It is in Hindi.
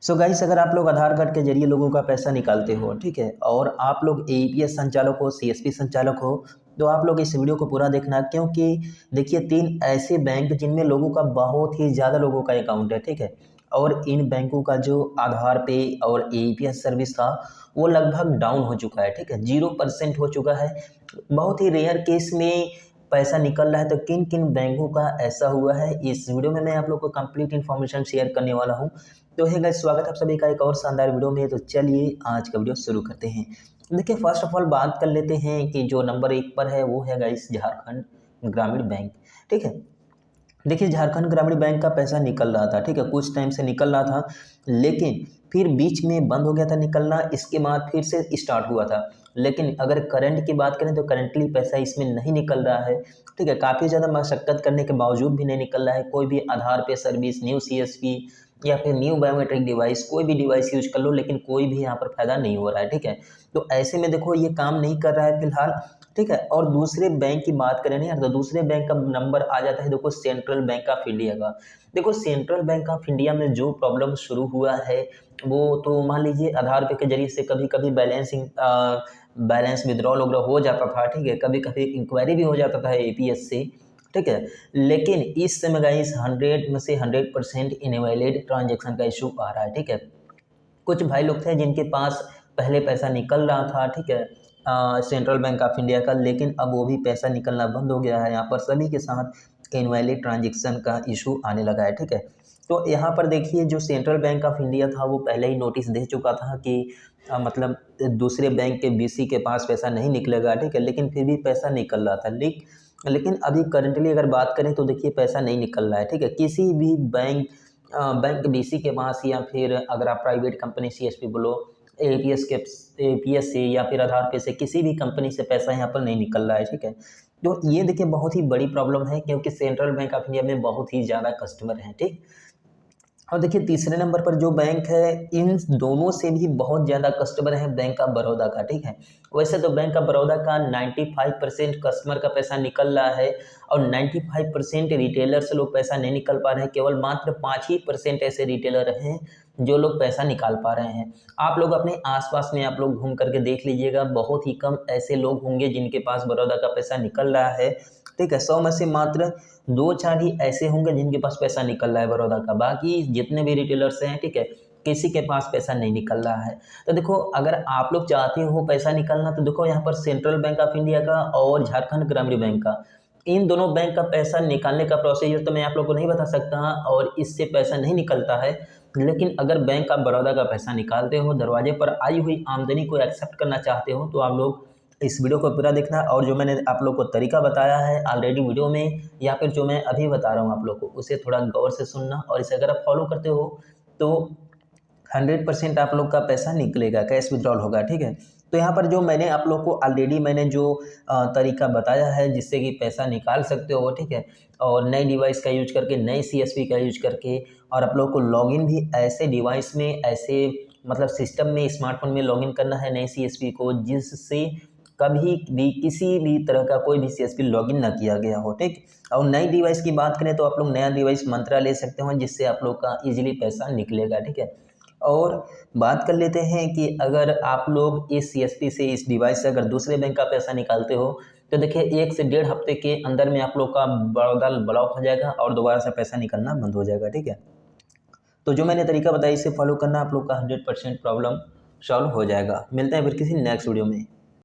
सो गाइस, अगर आप लोग आधार कार्ड के जरिए लोगों का पैसा निकालते हो, ठीक है, और आप लोग एईपीएस संचालक हो, सीएसपी संचालक हो, तो आप लोग इस वीडियो को पूरा देखना, क्योंकि देखिए 3 ऐसे बैंक जिनमें लोगों का बहुत ही ज़्यादा लोगों का अकाउंट है, ठीक है। और इन बैंकों का जो आधार पे और एईपीएस सर्विस था वो लगभग डाउन हो चुका है, ठीक है, 0% हो चुका है। बहुत ही रेयर केस में पैसा निकल रहा है। तो किन किन बैंकों का ऐसा हुआ है, इस वीडियो में मैं आप लोग को कंप्लीट इन्फॉर्मेशन शेयर करने वाला हूँ। तो है गाइस, स्वागत है आप सभी का एक और शानदार वीडियो में। तो चलिए आज का वीडियो शुरू करते हैं। देखिए, फर्स्ट ऑफ ऑल बात कर लेते हैं कि जो नंबर 1 पर है वो है गाइस झारखंड ग्रामीण बैंक, ठीक है। देखिए, झारखंड ग्रामीण बैंक का पैसा निकल रहा था, ठीक है, कुछ टाइम से निकल रहा था, लेकिन फिर बीच में बंद हो गया था निकलना, इसके बाद फिर से स्टार्ट हुआ था। लेकिन अगर करंट की बात करें तो करंटली पैसा इसमें नहीं निकल रहा है, ठीक है। काफ़ी ज़्यादा मशक्कत करने के बावजूद भी नहीं निकल रहा है। कोई भी आधार पे सर्विस, न्यू सीएसपी या फिर न्यू बायोमेट्रिक डिवाइस, कोई भी डिवाइस यूज कर लो, लेकिन कोई भी यहाँ पर फायदा नहीं हो रहा है, ठीक है। तो ऐसे में देखो ये काम नहीं कर रहा है फिलहाल, ठीक है। और दूसरे बैंक की बात करें ना यार, तो दूसरे बैंक का नंबर आ जाता है, देखो सेंट्रल बैंक ऑफ इंडिया का। देखो सेंट्रल बैंक ऑफ इंडिया में जो प्रॉब्लम शुरू हुआ है वो तो मान लीजिए आधार पे के जरिए से कभी कभी बैलेंस विड्रॉल वगैरह हो जाता था, ठीक है, कभी कभी इंक्वायरी भी हो जाता था एपीएस से, ठीक है। लेकिन इस समय गाइस 100 में से 100% इनवैलिड ट्रांजेक्शन का इशू आ रहा है, ठीक है। कुछ भाई लोग थे जिनके पास पहले पैसा निकल रहा था, ठीक है, सेंट्रल बैंक ऑफ इंडिया का, लेकिन अब वो भी पैसा निकलना बंद हो गया है। यहाँ पर सभी के साथ इनवैलिड ट्रांजेक्शन का इशू आने लगा है, ठीक है। तो यहाँ पर देखिए, जो सेंट्रल बैंक ऑफ इंडिया था वो पहले ही नोटिस दे चुका था कि मतलब दूसरे बैंक के बीसी के पास पैसा नहीं निकलेगा, ठीक है, लेकिन फिर भी पैसा निकल रहा था। लेकिन अभी करंटली अगर बात करें तो देखिए पैसा नहीं निकल रहा है, ठीक है। किसी भी बैंक डीसी के पास या फिर अगर आप प्राइवेट कंपनी सीएसपी बोलो, एपीएस से या फिर आधार पे से, किसी भी कंपनी से पैसा यहाँ पर नहीं निकल रहा है, ठीक है। तो ये देखिए बहुत ही बड़ी प्रॉब्लम है, क्योंकि सेंट्रल बैंक ऑफ इंडिया में बहुत ही ज़्यादा कस्टमर हैं, ठीक। और देखिए तीसरे नंबर पर जो बैंक है, इन दोनों से भी बहुत ज़्यादा कस्टमर है बैंक ऑफ बड़ौदा का, ठीक है। वैसे तो बैंक ऑफ बड़ौदा का 95% कस्टमर का पैसा निकल रहा है और 95% रिटेलर से लोग पैसा नहीं निकल पा रहे हैं। केवल मात्र 5% ऐसे रिटेलर हैं जो लोग पैसा निकाल पा रहे हैं। आप लोग अपने आसपास में आप लोग घूम करके देख लीजिएगा, बहुत ही कम ऐसे लोग होंगे जिनके पास बड़ौदा का पैसा निकल रहा है, ठीक है। 100 में से मात्र 2-4 ही ऐसे होंगे जिनके पास पैसा निकल रहा है बड़ौदा का। बाकी जितने भी रिटेलर्स हैं, ठीक है, किसी के पास पैसा नहीं निकल रहा है। तो देखो, अगर आप लोग चाहते हो पैसा निकालना तो देखो यहाँ पर सेंट्रल बैंक ऑफ इंडिया का और झारखंड ग्रामीण बैंक का, इन दोनों बैंक का पैसा निकालने का प्रोसीजर तो मैं आप लोग को नहीं बता सकता और इससे पैसा नहीं निकलता है। लेकिन अगर बैंक ऑफ बड़ौदा का पैसा निकालते हो, दरवाजे पर आई हुई आमदनी को एक्सेप्ट करना चाहते हो, तो आप लोग इस वीडियो को पूरा देखना। और जो मैंने आप लोग को तरीका बताया है ऑलरेडी वीडियो में, या फिर जो मैं अभी बता रहा हूँ आप लोग को, उसे थोड़ा गौर से सुनना, और इसे अगर आप फॉलो करते हो तो 100% आप लोग का पैसा निकलेगा, कैश विड्रॉल होगा, ठीक है। तो यहाँ पर जो मैंने आप लोग को ऑलरेडी मैंने जो तरीका बताया है जिससे कि पैसा निकाल सकते हो, ठीक है, और नई डिवाइस का यूज करके, नई सीएसपी का यूज करके, और आप लोग को लॉगिन भी ऐसे डिवाइस में, ऐसे मतलब सिस्टम में, स्मार्टफोन में लॉगिन करना है नई सीएसपी को, जिससे कभी भी किसी भी तरह का कोई भी सीएसपी लॉगिन ना किया गया हो, ठीक। और नई डिवाइस की बात करें तो आप लोग नया डिवाइस मंत्रा ले सकते हो, जिससे आप लोग का इजीली पैसा निकलेगा, ठीक है। और बात कर लेते हैं कि अगर आप लोग इस सीएसपी से, इस डिवाइस से अगर दूसरे बैंक का पैसा निकालते हो तो देखिए 1 से 1.5 हफ्ते के अंदर में आप लोग का बड़ौदा ब्लॉक हो जाएगा और दोबारा से पैसा निकलना बंद हो जाएगा, ठीक है। तो जो मैंने तरीका बताया इसे फॉलो करना, आप लोग का 100% प्रॉब्लम सॉल्व हो जाएगा। मिलते हैं फिर किसी नेक्स्ट वीडियो में।